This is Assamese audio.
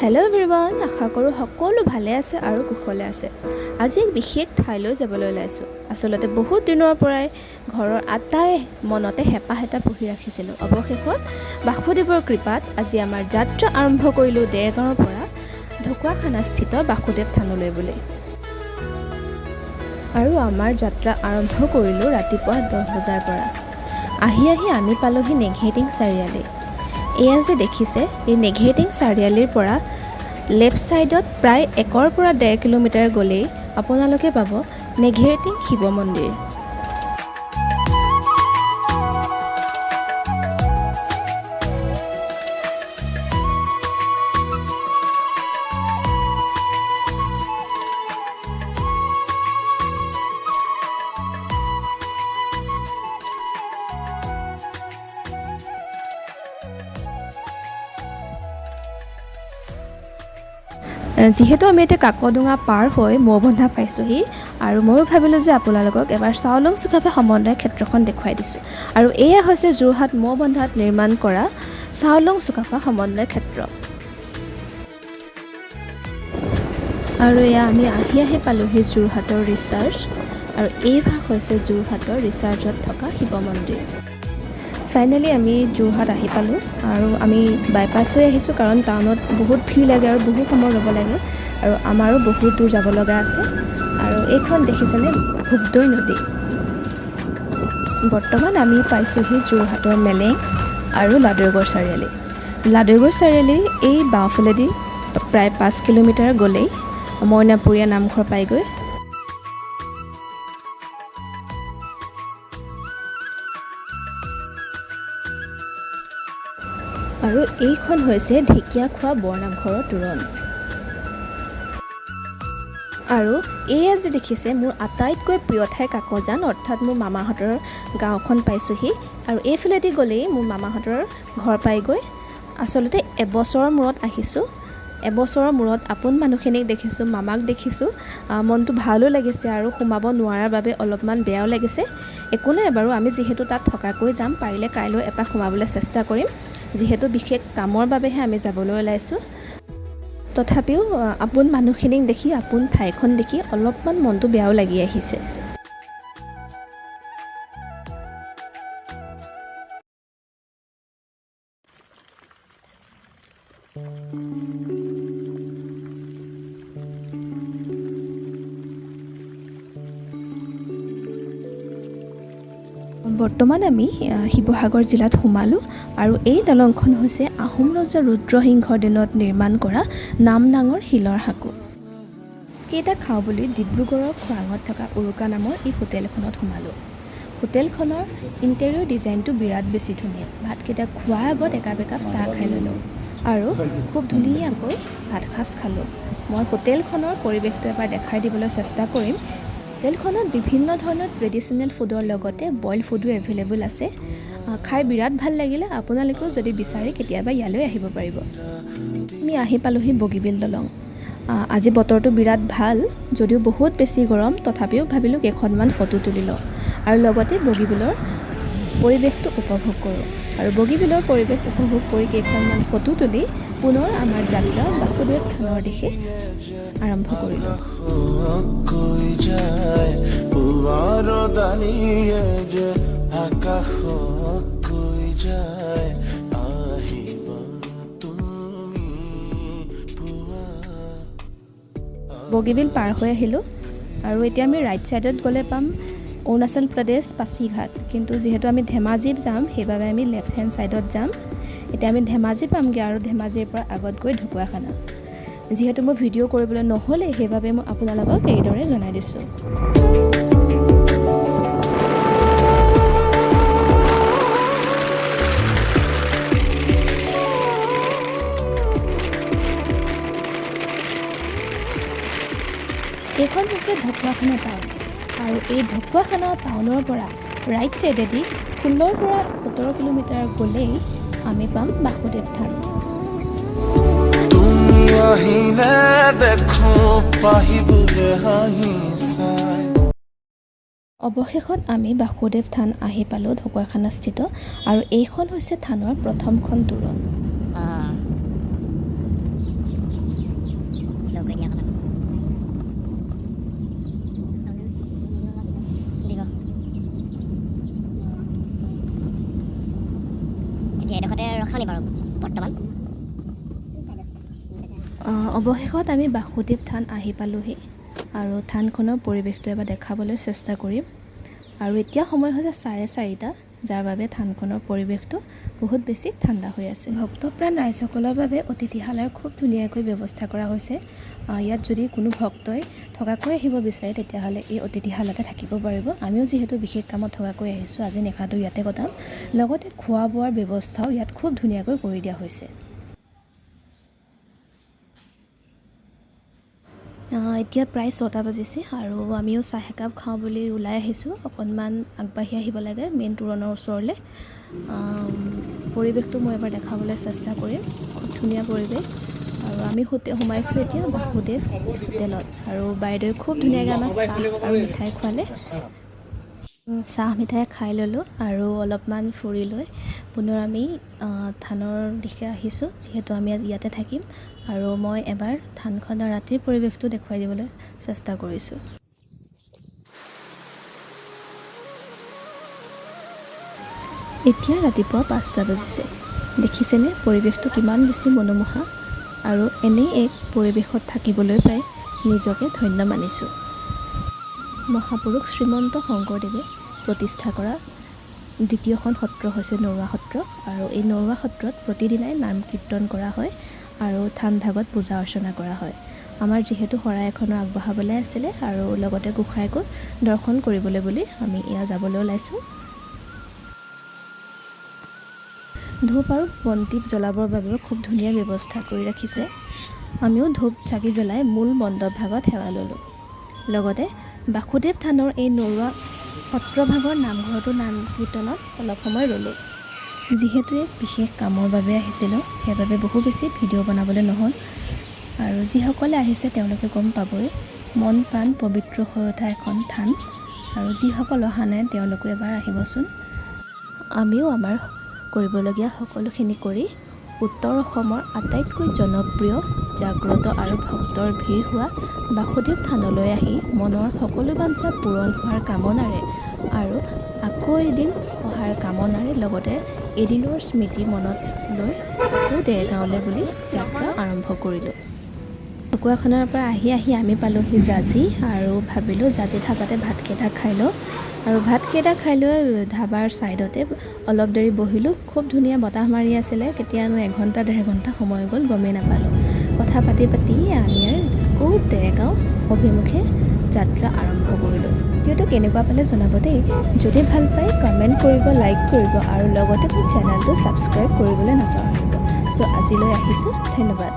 হেল্ল' এভৰিৱান, আশা কৰোঁ সকলো ভালে আছে আৰু কুশলে আছে। আজি এক বিশেষ ঠাইলৈ যাবলৈ ওলাইছোঁ। আচলতে বহুত দিনৰ পৰাই ঘৰৰ আটাই মনতে হেঁপাহ এটা পুহি ৰাখিছিলোঁ। অৱশেষত বাসুদেৱৰ কৃপাত আজি আমাৰ যাত্ৰা আৰম্ভ কৰিলোঁ দেৰগাঁৱৰ পৰা ঢকুৱাখানাস্থিত বাসুদেৱ থানলৈ বুলি। আৰু আমাৰ যাত্ৰা আৰম্ভ কৰিলোঁ ৰাতিপুৱা 10 বজাৰ পৰা। আহি আমি পালোহি নেঘেৰিটিং চাৰিআলি। এয়া যে দেখিছে, এই নেঘেৰিটিং চাৰিআলিৰ পৰা লেফ্ট ছাইডত প্ৰায় 1 পৰা 1.5 কিলোমিটাৰ গ'লেই আপোনালোকে পাব নেঘেৰিটিং শিৱ মন্দিৰ। যিহেতু আমি এতিয়া কাকডোঙা পাৰ হৈ মৌবন্ধা পাইছোঁহি, আৰু ময়ো ভাবিলোঁ যে আপোনালোকক এবাৰ চাওলুং চুকাফা সমন্বয় ক্ষেত্ৰখন দেখুৱাই দিছোঁ। আৰু এয়া হৈছে যোৰহাট মৌবন্ধাত নিৰ্মাণ কৰা চাওলুং চুকাফা সমন্বয় ক্ষেত্ৰ। আৰু এয়া আমি আহি পালোহি যোৰহাটৰ ৰিচাৰ্জ, আৰু এই ভাগ হৈছে যোৰহাটৰ ৰিচাৰ্জত থকা শিৱ মন্দিৰ। ফাইনেলি আমি যোৰহাট আহি পালোঁ, আৰু আমি বাইপাছ হৈ আহিছোঁ কাৰণ টাউনত বহুত ভিৰ লাগে আৰু বহুত সময় ৰ'ব লাগে, আৰু আমাৰো বহুত দূৰ যাব লগা আছে। আৰু এইখন দেখিছেনে ভোগদৈ নদী। বৰ্তমান আমি পাইছোঁহি যোৰহাটৰ মেলেং আৰু লাডুৰগড় চাৰিআলি। লাডুৰগড় চাৰিআলিৰ এই বাওঁফালেদি প্ৰায় 5 কিলোমিটাৰ গ'লেই মইনাপুৰীয়া নামঘৰ পাইগৈ। আৰু এইখন হৈছে ঢেকীয়াখোৱা বৰনামঘৰৰ তোৰণ। আৰু এয়া যে দেখিছে মোৰ আটাইতকৈ প্ৰিয় ঠাই কাকজান, অৰ্থাৎ মোৰ মামাহঁতৰ গাঁওখন পাইছোঁহি। আৰু এইফালেদি গ'লেই মোৰ মামাহঁতৰ ঘৰ পাইগৈ। আচলতে এবছৰৰ মূৰত আহিছোঁ। এবছৰৰ মূৰত আপোন মানুহখিনিক দেখিছোঁ, মামাক দেখিছোঁ। মনটো ভালো লাগিছে আৰু সোমাব নোৱাৰাৰ বাবে অলপমান বেয়াও লাগিছে। একো নাই বাৰু, আমি যিহেতু তাত থকাকৈ যাম, পাৰিলে কাইলৈ এপাক সোমাবলৈ চেষ্টা কৰিম। যিহেতু বিশেষ কামৰ বাবেহে আমি যাবলৈ ওলাইছোঁ। তথাপিও আপোন মানুহখিনিক দেখি, আপোন ঠাইখন দেখি অলপমান মনটো বেয়াও লাগি আহিছে। বৰ্তমান আমি শিৱসাগৰ জিলাত সোমালোঁ, আৰু এই দলংখন হৈছে আহোম ৰজা ৰুদ্ৰসিংহৰ দিনত নিৰ্মাণ কৰা নামদাঙৰ শিলৰ সাঁকো। কেইটা খাওঁ বুলি ডিব্ৰুগড়ৰ খোৱাঙত থকা উৰুকা নামৰ এই হোটেলখনত সোমালোঁ। হোটেলখনৰ ইণ্টেৰিয়ৰ ডিজাইনটো বিৰাট বেছি ধুনীয়া। ভাতকেইটা খোৱাৰ আগত একাপ চাহ খাই ল'লোঁ, আৰু খুব ধুনীয়াকৈ ভাত সাজ খালোঁ। মই হোটেলখনৰ পৰিৱেশটো এবাৰ দেখাই দিবলৈ চেষ্টা কৰিম। হোটেলখনত বিভিন্ন ধৰণৰ ট্ৰেডিশ্যনেল ফুডৰ লগতে বইল ফুডো এভেইলেবল আছে। খাই বিৰাট ভাল লাগিলে। আপোনালোকেও যদি বিচাৰে কেতিয়াবা ইয়ালৈ আহিব পাৰিব। আমি আহি পালোহি বগীবিল দলং। আজি বতৰটো বিৰাট ভাল, যদিও বহুত বেছি গৰম, তথাপিও ভাবিলোঁ কেইখনমান ফটো তুলি লওঁ আৰু লগতে বগীবিলৰ পৰিৱেশটো উপভোগ কৰোঁ। আৰু বগীবিলৰ পৰিৱেশ উপভোগ কৰি কেইখনমান ফটো তুলি পুনৰ আমাৰ যাত্ৰা বাসুদেৱ থানৰ দিশে আৰম্ভ কৰিলোঁ। বগীবিল পাৰ হৈ আহিলোঁ, আৰু এতিয়া আমি ৰাইট ছাইডত গ'লে পাম অৰুণাচল প্ৰদেশ পাছিঘাট। কিন্তু যিহেতু আমি ধেমাজি যাম, সেইবাবে আমি লেফ্ট হেণ্ড ছাইডত যাম। এতিয়া আমি ধেমাজি পামগৈ, আৰু ধেমাজিৰ পৰা আগত গৈ ঢকুৱাখানা। যিহেতু মোৰ ভিডিঅ' কৰিবলৈ নহ'লে, সেইবাবে মই আপোনালোকক এইদৰে জনাই দিছোঁ। এইখন হৈছে ঢকুৱাখানা টাউন, আৰু এই ঢকুৱাখানা টাউনৰ পৰা ৰাইট ছাইডেদি 16 পৰা 17 কিলোমিটাৰ গ'লেই আমি পাম বাসুদেৱ থান। অৱশেষত আমি বাসুদেৱ থান আহি পালোঁ ঢকুৱাখানাস্থিত, আৰু এইখন হৈছে থানৰ প্ৰথমখন তোৰণ। কিমানেই বাৰু বৰ্তমান? অৱশেষত আমি বাসুদেৱ থান আহি পালোহি আৰু থানখনৰ পৰিৱেশটো এবাৰ দেখাবলৈ চেষ্টা কৰিম। আৰু এতিয়া সময় হৈছে 4:30, যাৰ বাবে থানখনৰ পৰিৱেশটো বহুত বেছি ঠাণ্ডা হৈ আছে। ভক্তপ্ৰাণ ৰাইজসকলৰ বাবে অতিথিশালাৰ খুব ধুনীয়াকৈ ব্যৱস্থা কৰা হৈছে। ইয়াত যদি কোনো ভক্তই থকাকৈ আহিব বিচাৰে তেতিয়াহ'লে এই অতিথিশালাতে থাকিব পাৰিব। আমিও যিহেতু বিশেষ কামত থকাকৈ আহিছোঁ, আজি নিশাটো ইয়াতে কটাম। লগতে খোৱা বোৱাৰ ব্যৱস্থাও ইয়াত খুব ধুনীয়াকৈ কৰি দিয়া হৈছে। এতিয়া প্ৰায় 6টা বাজিছে আৰু আমিও চাহ একাপ খাওঁ বুলি ওলাই আহিছোঁ। অকণমান আগবাঢ়ি আহিব লাগে মেইন তোৰণৰ ওচৰলৈ। পৰিৱেশটো মই এবাৰ দেখাবলৈ চেষ্টা কৰিম। খুব ধুনীয়া পৰিৱেশ। আৰু আমি সোমাইছোঁ এতিয়া বাসুদেৱ হোটেলত আৰু বাইদেৱে খুব ধুনীয়াকৈ আমাক চাহ আৰু মিঠাই খোৱালে। চাহ মিঠাই খাই ল'লোঁ আৰু অলপমান ফুৰি লৈ পুনৰ আমি থানৰ দিশে আহিছোঁ, যিহেতু আমি ইয়াতে থাকিম। আৰু মই এবাৰ থানখনৰ ৰাতিৰ পৰিৱেশটো দেখুৱাই দিবলৈ চেষ্টা কৰিছোঁ। এতিয়া ৰাতিপুৱা 5টা বাজিছে। দেখিছেনে পৰিৱেশটো কিমান বেছি মনোমোহা, আৰু এনেই এক পৰিৱেশত থাকিবলৈ পাই নিজকে ধন্য মানিছোঁ। মহাপুৰুষ শ্ৰীমন্ত শংকৰদেৱে প্ৰতিষ্ঠা কৰা দ্বিতীয়খন সত্ৰ হৈছে নৰুৱা সত্ৰ, আৰু এই নৰুৱা সত্ৰত প্ৰতিদিনাই নাম কীৰ্তন কৰা হয় আৰু থান ভাগত পূজা অৰ্চনা কৰা হয়। আমাৰ যিহেতু শৰাই এখনো আগবঢ়াবলৈ আছিলে আৰু লগতে গোসাঁইকো দৰ্শন কৰিবলৈ বুলি আমি এয়া যাবলৈ ওলাইছোঁ। ধূপ আৰু বন্তি জ্বলাবৰ বাবেও খুব ধুনীয়া ব্যৱস্থা কৰি ৰাখিছে। আমিও ধূপ চাকি জ্বলাই মূল মণ্ডপ ভাগত সেৱা ল'লোঁ। লগতে বাসুদেৱ থানৰ এই নৰুৱা সত্ৰভাগৰ নামঘৰটো নাম কীৰ্তনত অলপ সময় ৰ'লোঁ। যিহেতু এক বিশেষ কামৰ বাবে আহিছিলোঁ, সেইবাবে বহু বেছি ভিডিঅ' বনাবলৈ নহ'ল। আৰু যিসকলে আহিছে তেওঁলোকে গম পাবই, মন প্ৰাণ পবিত্ৰ হৈ উঠা এখন থান। আৰু যিসকল অহা নাই তেওঁলোকো এবাৰ আহিবচোন। আমিও আমাৰ কৰিবলগীয়া সকলোখিনি কৰি উত্তৰ অসমৰ আটাইতকৈ জনপ্ৰিয়, জাগ্ৰত আৰু ভক্তৰ ভিৰ হোৱা বাসুদেৱ থানলৈ আহি মনৰ সকলো বাঞ্ছা পূৰণ হোৱাৰ কামনাৰে আৰু আকৌ এদিন অহাৰ কামনাৰে লগতে এদিনৰ স্মৃতি মনত লৈ আকৌ দেৰগাঁৱলৈ বুলি যাত্ৰা আৰম্ভ কৰিলোঁ। ঢকুৱাখানাৰ পৰা আহি আমি পালোঁহি জাজি, আৰু ভাবিলোঁ জাজি ধাবাতে ভাতকেইটা খাই লওঁ। আৰু ভাতকেইটা খাই লৈ ধাবাৰ ছাইডতে অলপ দেৰি বহিলোঁ। খুব ধুনীয়া বতাহ মাৰি আছিলে। কেতিয়ানো 1 ঘণ্টা 1.5 ঘণ্টা সময় গ'ল গমেই নাপালোঁ। কথা পাতি আমি আকৌ দেৰগাঁও অভিমুখে যাত্ৰা আৰম্ভ কৰিলোঁ। ভিডিঅ'টো কেনেকুৱা পালে জনাব দেই। যদি ভাল পায় কমেণ্ট কৰিব, লাইক কৰিব আৰু লগতে মোৰ চেনেলটো ছাবস্ক্ৰাইব কৰিবলৈ নাপাহৰিব। চ' আজিলৈ আহিছোঁ, ধন্যবাদ।